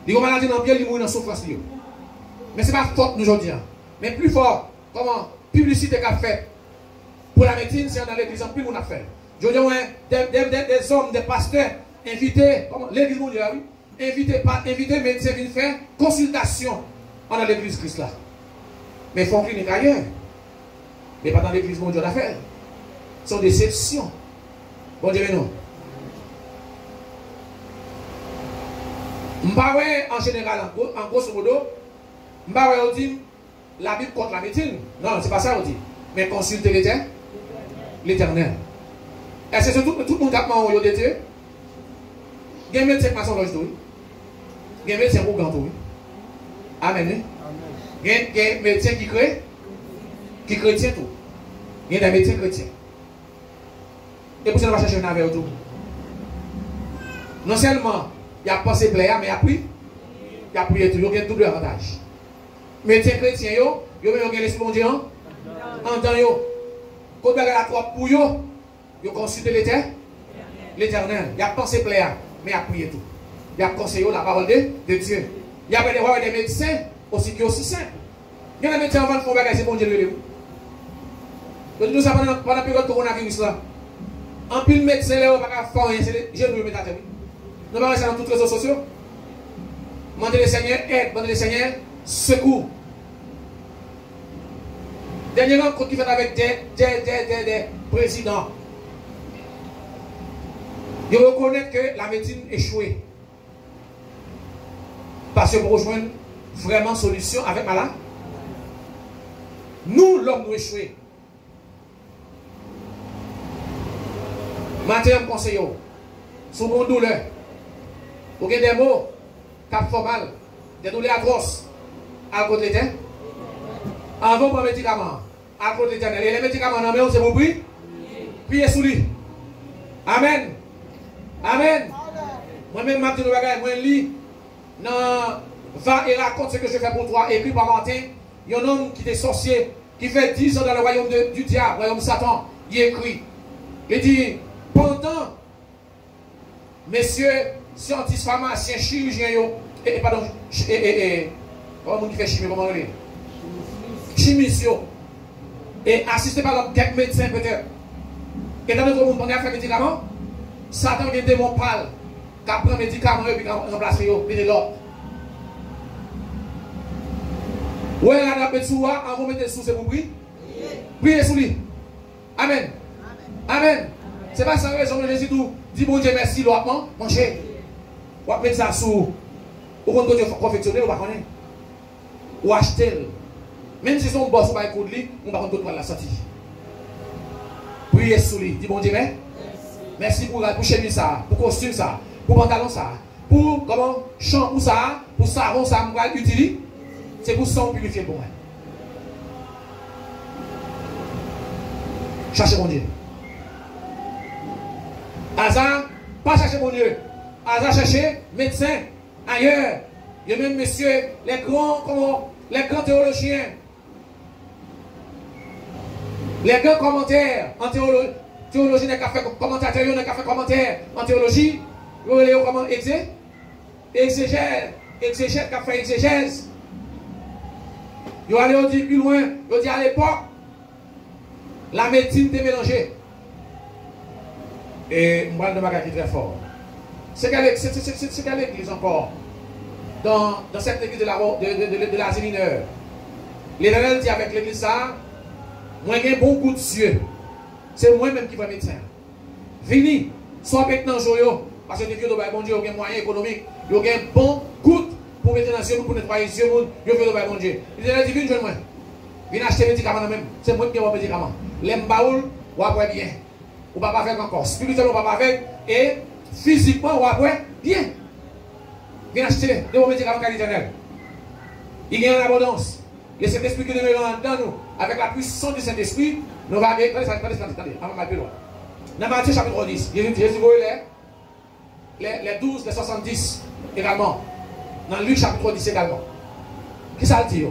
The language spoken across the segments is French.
Il y a une maladie dans le pied, il mourit dans souffrance. Mais ce n'est pas faute nous aujourd'hui. Mais plus fort, comment publicité qu'a fait pour la médecine, c'est dans l'église, en plus on a fait. Je dis, des hommes, des pasteurs, invités, l'église mondiale, invités médecins viennent faire consultation dans l'église Christ là. Mais ils font clinique ailleurs. Mais pas dans l'église mondiale d'affaires. Ce sont des exceptions. Bon Dieu, non. En général, en grosso modo, on dit la Bible contre la médecine. Non, c'est pas ça on dit. Mais consulter l'Éternel. Est-ce que tout le monde a demandé au Dieu? Il y a un médecin qui m'a son loge. Il y a un médecin qui m'a son. Amen. Il y a un médecin qui chrétien tout. Il y a des médecins chrétiens. Et pour ça, on va chercher un avec tout. Non seulement il a pensé plaire, mais il a prié tout. Il y a un double avantage. Médecins chrétiens, ils ont l'esprit de Dieu. En temps, quand il y a la croix pour eux, ils ont consulté l'Éternel. Il a pensé plaire, mais il a prié tout. Il a conseillé la parole de Dieu. Il y a des médecins aussi qui sont aussi simples. Il y a des médecins avant de faire des bagages, c'est bon Dieu. Donc nous savons pendant la période coronavirus là, en plus de médecins là, on va faire rien, c'est les jeunes qui mettent. Nous allons rester dans tous les réseaux sociaux. Demandez le Seigneur aide, demandez le Seigneur secours. Dernier rencontre qui fait avec des présidents. Ils reconnaissent que la médecine échouée. Parce que pour rejoindre vraiment solution avec malade, nous, l'homme, nous échoués. Maintenant, je conseille, sous mon douleur, vous avez des mots qui font mal, des douleurs atroces, à côté de l'éternel. Avant pour les médicaments, à côté de l'éternel. Et les médicaments, non, mais c'est pour prier. Priez sous lui. Amen. Amen. Moi-même, je moi lis, non, va et raconte ce que je fais pour toi. Écrit par Martin, il y a un homme qui est sorcier, qui fait 10 ans dans le royaume du diable, royaume de Satan. Il écrit. Il dit, pendant, messieurs, scientifiques, pharmaciens, chirurgiens, pardon, comment qui fait chimie, comment on dit? Chimistes, et assistés par quelques médecins peut-être. Et dans notre monde, on a fait médicaments, Satan vient de démon pâle, qui prend médicaments et puis remplacer de l'autre. Ouais, la drape sous moi, on va mettre sous, c'est pour prier. Priez sous lui. Amen. Amen. C'est pas ça raison que Jésus dit bon Dieu merci, l'autre manger. On va mettre ça sous. Ou quand on confectionner, on va connaître. Ou acheter. Même si son boss va écouter, on va contre la sortie. Priez sous lui. Dis bon Dieu merci pour chemise ça, pour costume ça, pour pantalon ça, pour comment shampoo ça, pour savon ça, on va l'utiliser. C'est pour ça qu'on purifie pour moi. Cherchez mon Dieu. Hasard, pas chercher mon Dieu. Hasard chercher médecin ailleurs. Il y a même messieurs, les grands théologiens, les grands commentaires en théologie. Théologie n'a qu'à faire commentateur, n'a qu'à faire commentaire en théologie. Vous voyez comment exégèse, qu'a fait exégèse. Vous allez dire plus loin, vous dit à l'époque, la médecine était mélangée. Et moi, je ne très fort. C'est quelle église encore? Dans cette église de l'Asie mineure. L'Éternel dit avec l'église ça, moi j'ai un bon coup de Dieu. C'est moi-même qui vais médecin. Fini, soit maintenant joyeux, parce que les vieux de bon Dieu, ils ont un moyen économique, ils ont un bon coup pour mettre dans les yeux, pour nettoyer les yeux, ils ont fait bon Dieu. Il dit, viens jouer moi. Viens acheter des médicaments même. C'est moi qui ai des médicaments. Les mbaoul, ou après bien. Ou pas avec encore. Spirituellement, ou pas avec. Et physiquement, ou après bien. Viens acheter des médicaments qualitationnels. Il y a une abondance. Et cet esprit qui demeure dans nous, avec la puissance du Saint-Esprit, nous va bien. Attendez, avant ma plus loin. Dans Matthieu chapitre 10, Jésus voit les 12, les 70 également. Dans Luc chapitre 10 également. Qui ça dit?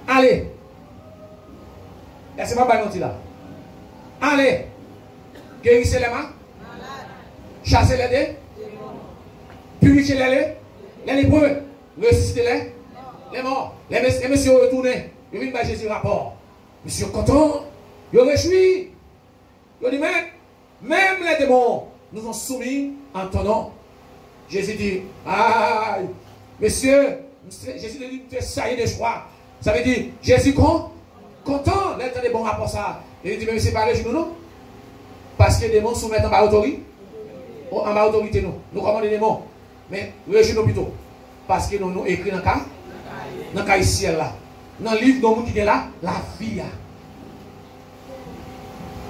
Allez. Laissez-moi bailler là. Allez. Guérissez les mains. Chassez les dés. Purifiez les lépreux. ressusciter les morts. Les messieurs retournés. Ils viennent par Jésus rapport. Monsieur content. Ils réjouis. Ils disent même les démons nous ont soumis en ton nom. Jésus dit, ah, messieurs, Jésus dit, ça y est, de joie. Ça veut dire, Jésus content d'être des bons rapports ça. Il dit, mais c'est pas le genou, non? Parce que les démons soumettent en bas autorité. En bas autorité, nous. Nous commandons les démons. Mais le genou plutôt. Parce que nous écrit dans le cas ici, là. Dans le livre dont nous qui est là, la vie.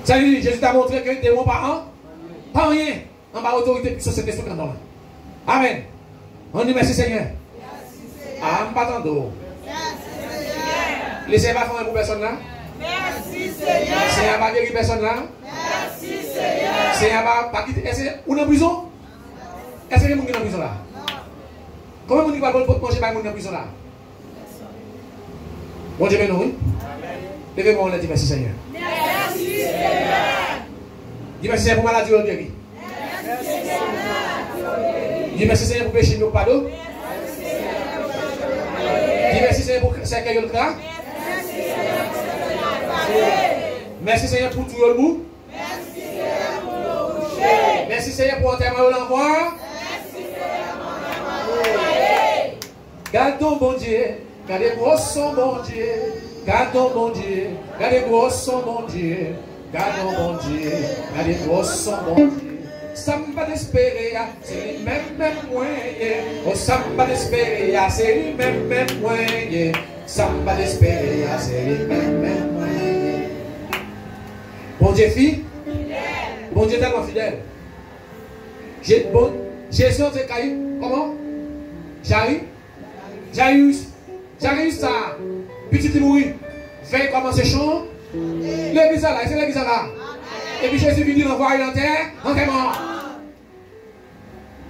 Ça veut dire, Jésus t'a montré que les démons pas rien. En bas autorité, puis c'est l'esprit dans l'homme. Amen. On dit merci Seigneur. Ah, pas tant d'eau. Laissez pas faire pour personne là. Merci Seigneur. Seigneur pas guérir personne là. Merci Seigneur. Seigneur pas quitter. Est-ce que vous en prison? Est-ce que vous êtes en prison là? Comment vous dites pas pour manger pas en prison là? Bon Dieu béni. Levez-moi, on a dit merci Seigneur. Merci Seigneur. Dis merci Seigneur pour maladie ou guéri. Merci Seigneur. Dis merci Seigneur pour péché ou pardon. Dis merci Seigneur pour cercueil le crack. Merci Seigneur pour tout le bout. Merci Seigneur pour le boucher. Merci Seigneur pour enterrement au l'envoi. Merci Seigneur pour l'envoyer. Garde ton bon Dieu. Gardez gros son bon Dieu. Garde ton bon Dieu. Gardez gros son bon Dieu. Garde ton bon Dieu. Gardez gros son bon Dieu. Samba d'espérer, c'est lui même moyen. Oh, samba d'espérer, c'est lui même moyen. Samba d'espérer, c'est lui même moyen. Bon Dieu, fille. Bon Dieu, tellement fidèle. Jésus, c'est Caïn. Comment? Jairus, ça. Petit il mourit. Veille commencer chant. L'église là, c'est l'église là. Et puis Jésus vient l'envoyer dans terre, en mort.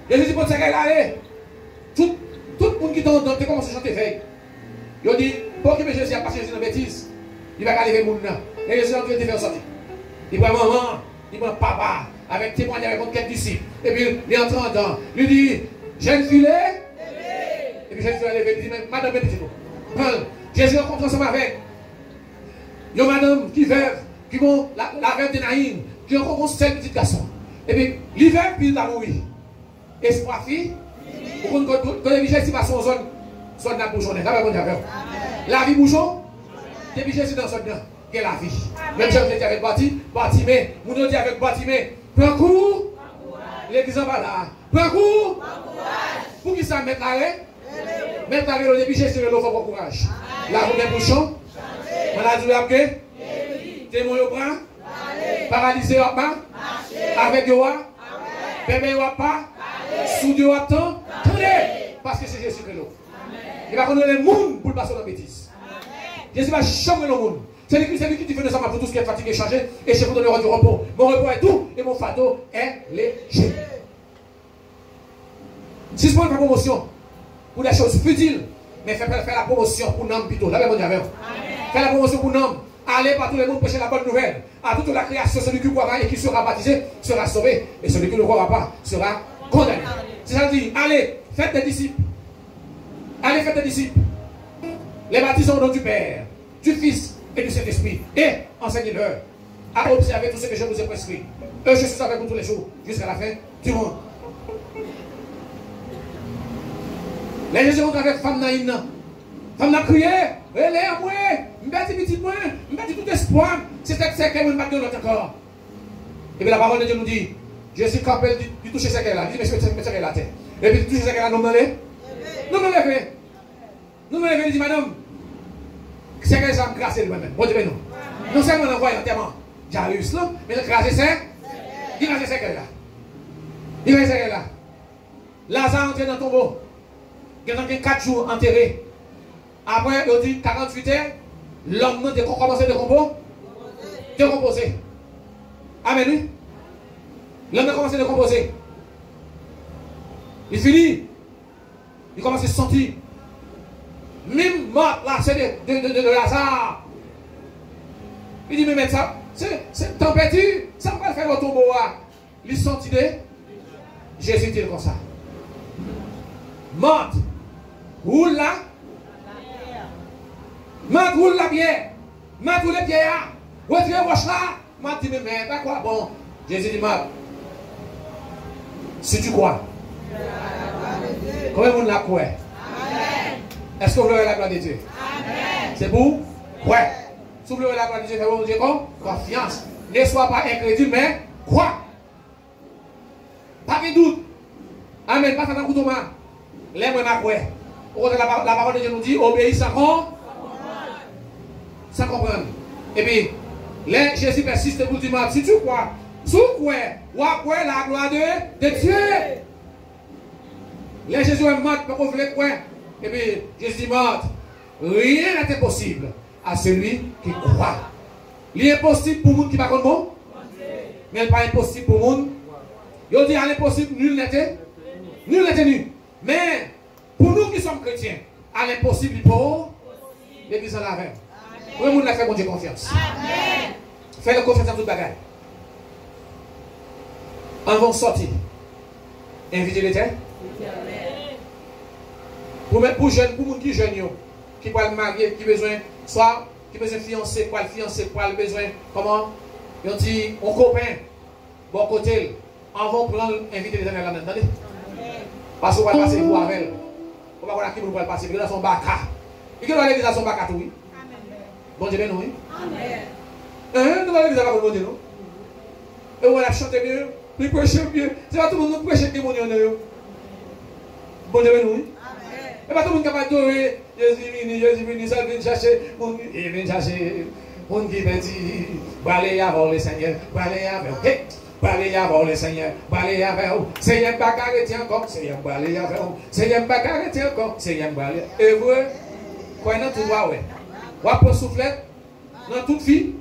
Jésus dit pour ça qu'elle allait. Tout le monde qui t'entend commence à chanter veille. Il dit, pour que Jésus a passé Jésus dans bêtise, il va arriver le monde là. Et Jésus est en train de faire sortir. Il prend maman, il prend papa, avec témoignage avec quelques disciples. Et puis il entre en dedans. Il dit, jeune filet. Et puis jeune filet, il dit, madame, Jésus rencontre ensemble avec. Il y a madame qui veuve. Qui vont la veuve de Naïm, qui ont seul petit garçon. Et puis, l'hiver, puis il a mouru. Espoir, fille, quand les Jésus passe en zone de bouchonne, la vie bouchon, depuis Jésus dans son dedans, qui est la vie. Même si on dit avec Batimé, on dit avec Batimé, prends cours, l'église en bas là, prends cours, pour qui ça mette l'arrêt, mettre l'arrêt au début, Jésus le faut bon courage. La roue des bouchons, maladie après. Témoin au bras, paralysé au bas, avec yo, bébé au pas, soudé au temps, parce que c'est Jésus qui est là. Il va connaître le monde pour le passer dans la bêtise. Jésus va changer le monde. C'est lui qui fait de ça pour tout ce qui est fatigué, chargé, et je vous donne du repos. Mon repos est tout, et mon fardeau est léger. Si ce n'est pas une promotion pour des choses futiles, mais faire la promotion pour nous plutôt. Là, faire la promotion pour nous. Allez par tout le monde prêcher la bonne nouvelle. À toute la création, celui qui croira et qui sera baptisé sera sauvé. Et celui qui ne croira pas sera condamné. C'est ça dit, allez, faites des disciples. Allez, faites des disciples. Les baptisons au nom du Père, du Fils et du Saint-Esprit. Et enseignez-leur à observer tout ce que je vous ai prescrit. Je suis avec vous tous les jours, jusqu'à la fin du monde. Les Jésus ont avec femme naïve. Femme n'a crié, elle est à moi, m'bâti petit moi, m'bâti tout espoir, c'est ce qu'elle m'a donné l'autre encore. Et bien la parole de Dieu nous dit, Jésus campé, du toucher ce qu'elle là, il dit, mais c'est qu'elle la terre. Et puis toucher ce qu'elle là, non, non, il dit, madame, c'est qu'elle s'est grâce lui-même. Bon Dieu, non. Non seulement on envoie l'enterrement, Jairus là, mais grâce c'est, il grâce c'est qu'elle là. Il grâce c'est qu'elle là. Lazare entré dans le tombeau, il y a 4 jours enterré. Après, il dit 48 heures, l'homme a commencé à décomposer. Amen, oui. L'homme a commencé à décomposer. Il finit. Il commence à se sentir. Même mort là, c'est de Lazare. Il dit, mais ça, c'est température, ça va faire le tombeau. Il sentit de Jésus dit comme ça. Mort. roule là. Mat roule la pierre. Mat roule les pierres. Retirez roche là. Mat dit, mais pas quoi? Bon, Jésus dit, Mat, si tu crois, comment vous la croyez? Est-ce que vous voulez la gloire de Dieu? C'est pour? Ouais. Si vous voulez la gloire de Dieu, vous dire quoi? Confiance. Ne sois pas incrédule, mais crois. Pas de doute. Amen. Pas dans le couteau. L'aime ma croix. La parole de Dieu nous dit obéis sans comprendre. Et puis, là, Jésus persiste pour dire si tu crois, si tu crois la gloire de Dieu. Là, Jésus est mort, parce qu'on voulait croire. Et puis, Jésus dit mort. Rien n'est impossible à celui qui croit. Il est impossible pour le monde qui ne parle pas, mais il n'est pas impossible pour le monde. Il dit à l'impossible, nul n'était nu. Mais pour nous qui sommes chrétiens, à l'impossible, pour l'église en l'avait. Pour le monde l'a fait, mon Dieu, confiance. Fais-le confiance dans toute bagaille. En vont sortir. Inviter l'éternel. Pour jeunes, pour les qui jeunes, qui peuvent marier, qui besoin, soit qui besoin fiancer, quoi le fiancer, quoi le besoin, comment, ils ont dit, on copain, bon côté, on va prendre, inviter les amis là-dedans, attendez. Parce qu'on va passer vous avec elle. On va voir qui vous va passer, parce que dans son baka. Et qui doit l'église à son baka tout, oui. Bon Dieu, nous, oui. Amen. Nous allons l'église à bon Dieu, non. Et on va chanter mieux, plus prêcher mieux. C'est pas tout le monde qui prêche témoigner, non. Bon Dieu, nous, oui. Et pas tout le monde qui va adorer Jésus venu, ça vient chercher, il vient chercher, on qui va dire, balayez avant le Seigneur, balayez avant, balayez avant le Seigneur, balayez avant, Seigneur, pas arrêter encore, Seigneur, balayez avant, Seigneur, pas arrêter encore, Seigneur, balayez. Et vous, quoi, dans tout droit, ouais. Ou après soufflette, dans toute fille,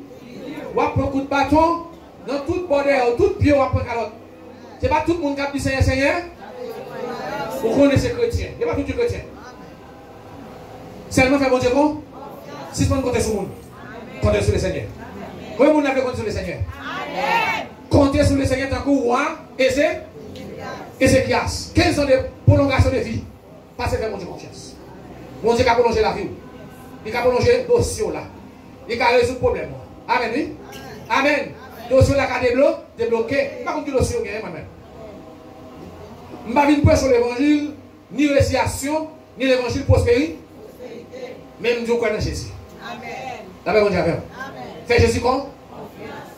ou après coup de bâton, dans toute bordel, tout pied, ou après calotte. C'est pas tout le monde qui a dit Seigneur, Seigneur. Vous connaissez chrétien, il n'y a pas tout de chrétien. Seulement faire bon Dieu con. Si vous comptez sur le monde, comptez sur le Seigneur. Comment vous n'avez compté sur le Seigneur? Comptez sur le Seigneur tant que roi, Ézéchias. Quelles sont les prolongations de vie? Passez faire mon Dieu confiance. Mon Dieu qui a prolongé la vie. Il a prolongé le dossier là. Il a résoudre le problème. Amen, oui? Amen. Le dossier là a débloqué. Je ne sais pas si le dossier est moi-même. Je ne vais pas sur l'évangile, ni récitation, ni l'évangile prospérité. Même Dieu connaît Jésus. Amen. D'abord, mon Dieu, fais Jésus confiance.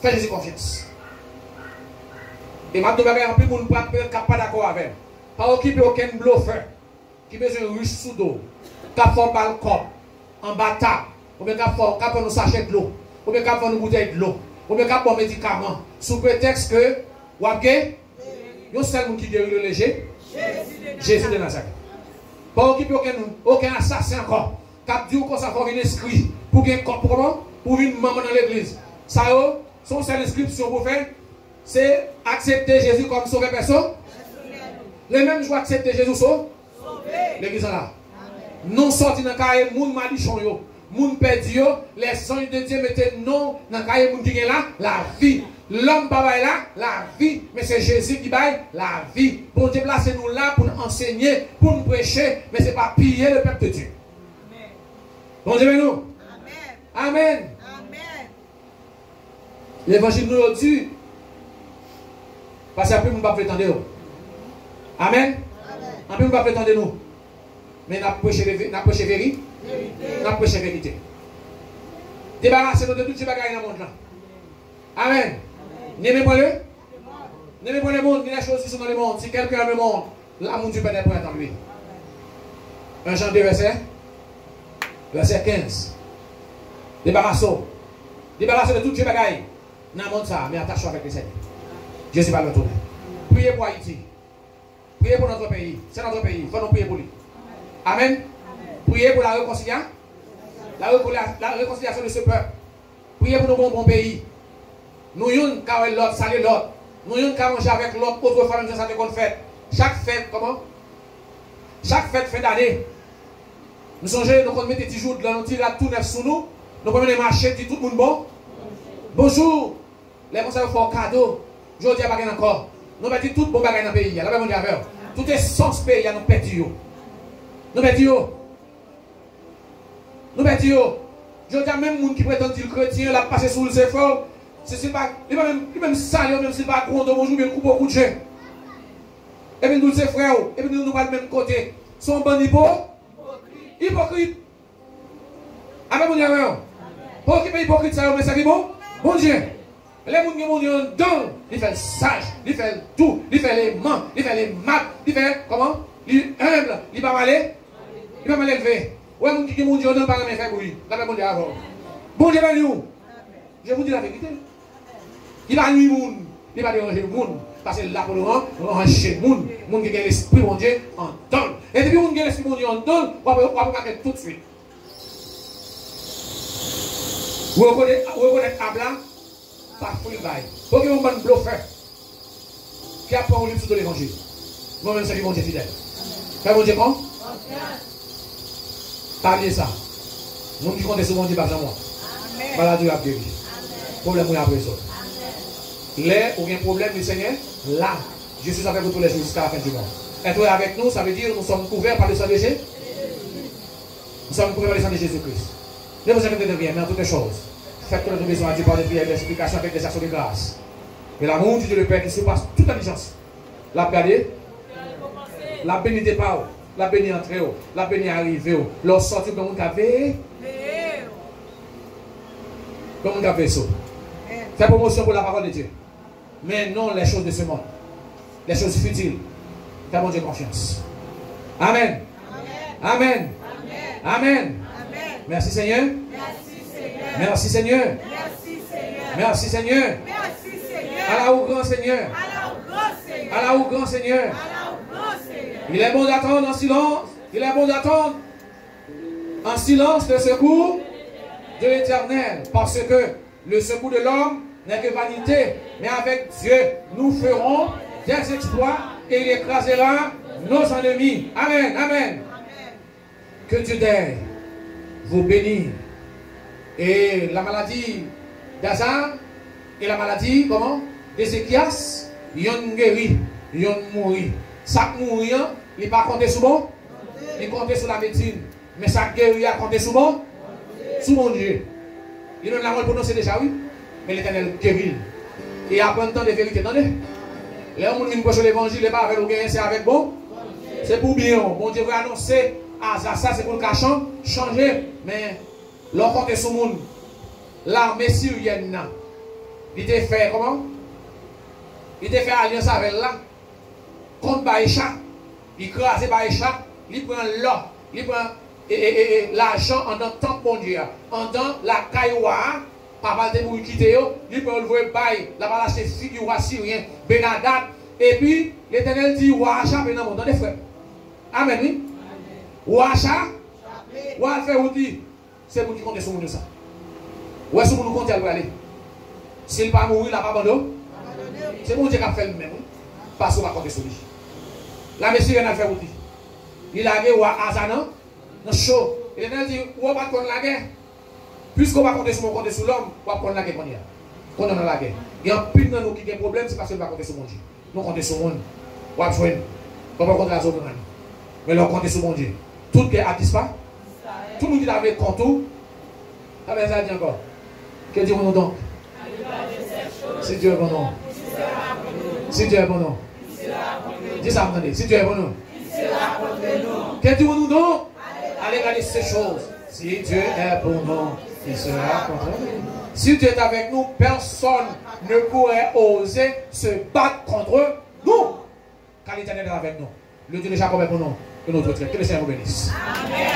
Fais Jésus confiance. Et maintenant, je vais un peu de monde qui n'est pas d'accord avec. Pas occuper aucun bluffeur qui a besoin de riche sous d'eau, qui a fait balcon, en bataille, ou bien qui a fait nous sachet de l'eau, ou bien qui a fait nous bouteille de l'eau, ou bien qui a fait des médicaments, sous prétexte que, ou bien, il y a un seul monde qui guérit le léger, Jésus de Nazareth. Pas occuper aucun assassin encore. Cap Dieu qu'on s'en fait inscrit pour gagner comment pour une maman dans l'église. Ça son seule inscription pour faire c'est accepter Jésus comme sauveur personne. Les mêmes joies accepter Jésus sauver l'église là. Non sorti dans cahier moun malichon yo, moun perdu yo, les anges de Dieu mettaient non dans cahier moun qui gagne là la vie. L'homme pas là la vie, mais c'est Jésus qui baille la vie. Pour Dieu placer nous là pour nous enseigner, pour nous prêcher, mais c'est pas piller le peuple de Dieu. Bon Dieu, nous. Amen. Amen. L'évangile nous dit, parce qu'après, nous ne pouvons pas prétendre. Amen. Après, nous ne pouvons pas prétendre nous. Mais nous avons prêché vérité. Nous avons prêché vérité. Débarrassez-nous de tout ce bagage dans le monde là. Amen. N'aimez pas le. N'aimez pas le monde, ni les choses qui sont dans le monde. Si quelqu'un aime le monde, l'amour du Père n'est point en lui. 1 Jean 2, verset 15. Débarrassons de tout ce bagaille. Dans le monde ça, mais attache-toi avec le Seigneur. Jésus va le tourner. Priez pour Haïti. Priez pour notre pays. C'est notre pays. Il faut nous prier pour lui. Amen. Priez pour la réconciliation. La réconciliation de ce peuple. Priez pour nos bons pays. Nous yon ka l'autre, saluer l'autre. Nous yon ka manger avec l'autre, autrefois nous ça qu'on fait. Chaque fête, comment? Chaque fête fin d'année. Nous songeons, nous mettons des jours de là, nous tirons tout neuf sous nous. Nous prenons des marchés, dit tout le monde bon. Bonjour. Les conseils font cadeau. Je dis à pas encore. Nous mettons tout bon bagage dans le pays. Là, mon Dieu, tout est sans pays, nous perdons. Nous perdons. Nous mettons, je dis même les gens qui prétendent dire chrétien, la passer sous le fort, c'est pas, il même salé, même si pas gros, bonjour, mais coupe beaucoup de gens. Et puis nous, c'est frères, et puis nous, pas le même côté. Sont bons hypocrites. Amen, mon Dieu. Pour qui est hypocrite, ça, mais ça qui est bon? Bon Dieu. Les gens qui ont don, ils font sage, ils font tout, ils font les mains, ils font les maths, ils font comment? Ils humble, ils pas mal élevé. Ouais, les gens qui ont don, pas même faire pour lui. La même avant. Bon Dieu, je vous dis la vérité. Il va nuire le monde, il va déranger le monde. Parce que là, pour nous, on va enchaîner le monde. Le monde qui a l'esprit, mon Dieu, en donne. Et depuis que le monde qui a l'esprit, mon Dieu, en donne, on va regarder tout de suite. Vous reconnaissez Abla, pas fou le bail. Pour que vous me bluffez, qui apprend au livre de l'évangile. Moi-même, c'est mon Dieu fidèle. Fais mon Dieu quand? Parlez ça. Mon qui compte sur mon Dieu, pas moi. Maladie a guéri. Problème, oui, après ça. Là où il y a un problème du Seigneur, là, je suis avec vous tous les jours jusqu'à la fin du monde. Être avec nous, ça veut dire que nous sommes couverts par le sang de Jésus. Nous sommes couverts par le sang de Jésus-Christ. Ne vous inquiétez de rien, mais en toutes les choses, faites que notre besoin à Dieu par des prières et des explications avec des actions de grâce. Et l'amour du Dieu le Père qui surpasse toute intelligence. La regardez, la béni départ, la béni entrée, la béni arrivée, leur sortie comme on a fait. Comme on a fait ça. Faites promotion pour la parole de Dieu. Mais non les choses de ce monde. Les choses futiles. Faites mon Dieu confiance. Amen. Amen. Amen. Merci Seigneur. Merci Seigneur. Merci Seigneur. À la haut grand Seigneur. À la haut grand Seigneur. Il est bon d'attendre en silence. Il est bon d'attendre en silence le secours de l'Éternel. Parce que le secours de l'homme n'est que vanité. Mais avec Dieu, nous ferons des exploits et il écrasera nos ennemis. Amen. Amen. Que Dieu d'aide vous bénir. Et la maladie d'Azar et la maladie, comment? D'Ézéchias, ils ont guéri, ils ont mouru. Ça mourir, il n'est pas compté sur bon, il compte sur la médecine. Mais ça guéri, il a compté sur bon, sur mon Dieu. Il donne la mort pour nous, c'est déjà oui. Mais l'Éternel guérit. Et apprend tant de vérité. Attendez. Les gens qui prêchent l'évangile, n'est pas avec nous, c'est avec bon. C'est pour bien. Bon Dieu veut annoncer. Ah, ça c'est pour le cachant, changer. Mais l'on compte sur le monde. L'armée syrienne, il était fait comment? Il était fait alliance avec là. Contre Baïcha. Il crase Baïcha. Il prend l'or. Il prend l'argent en tant que bon Dieu. En tant la cailloua. Papa de vous quitter, il peut le voir bail. La balade c'est fille du roi syrien, Benadad. Et puis, l'Éternel dit, Ouacha, ben non, des frères. Amen, oui. Ouacha, Ouacha fait outil. C'est vous qui comptez sur nous ça. Où est-ce que nous comptez aller? S'il pas mourir, il n'a pas abandonné. C'est mon Dieu qui a fait le même. Parce qu'on va compter sur lui. La Messie a fait outil. Il a dit, Ouacha, non, chaud. L'Éternel dit, où va pas la guerre? Puisqu'on va compter sur mon compter sur l'homme, on va prendre la guerre qu'on y a. Qu'on est dans la guerre. Et en plus de nous qui a des problèmes, c'est parce qu'on va compter sur mon Dieu. Nous comptons sur mon Dieu. On va jouer. On va compter la zone. Mais là, on compte sur mon Dieu. Tout le monde a disparu. Tout le monde qui avait compté. Ah ben ça dit encore. Que Dieu nous donc? Si Dieu est bon nom. Si Dieu est bon nom. Dis ça, attendez. Si Dieu est bon nom. Que Dieu nous donc? Allez regarder ces choses. Si Dieu est pour nous, il sera contre nous. Si Dieu est avec nous, personne ne pourrait oser se battre contre nous. Car l'Éternel est avec nous. Le Dieu de Jacob est pour nous et notre Dieu. Que le Seigneur vous bénisse. Amen.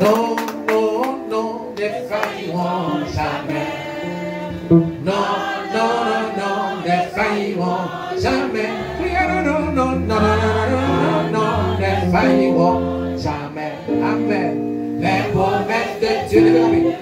Non, non, non, ne faillirons jamais. Non, non, non, non, ne faillirons jamais. Non, non, non, non, non, non, non, ne faillirons jamais. Amen. Les promesses de Dieu.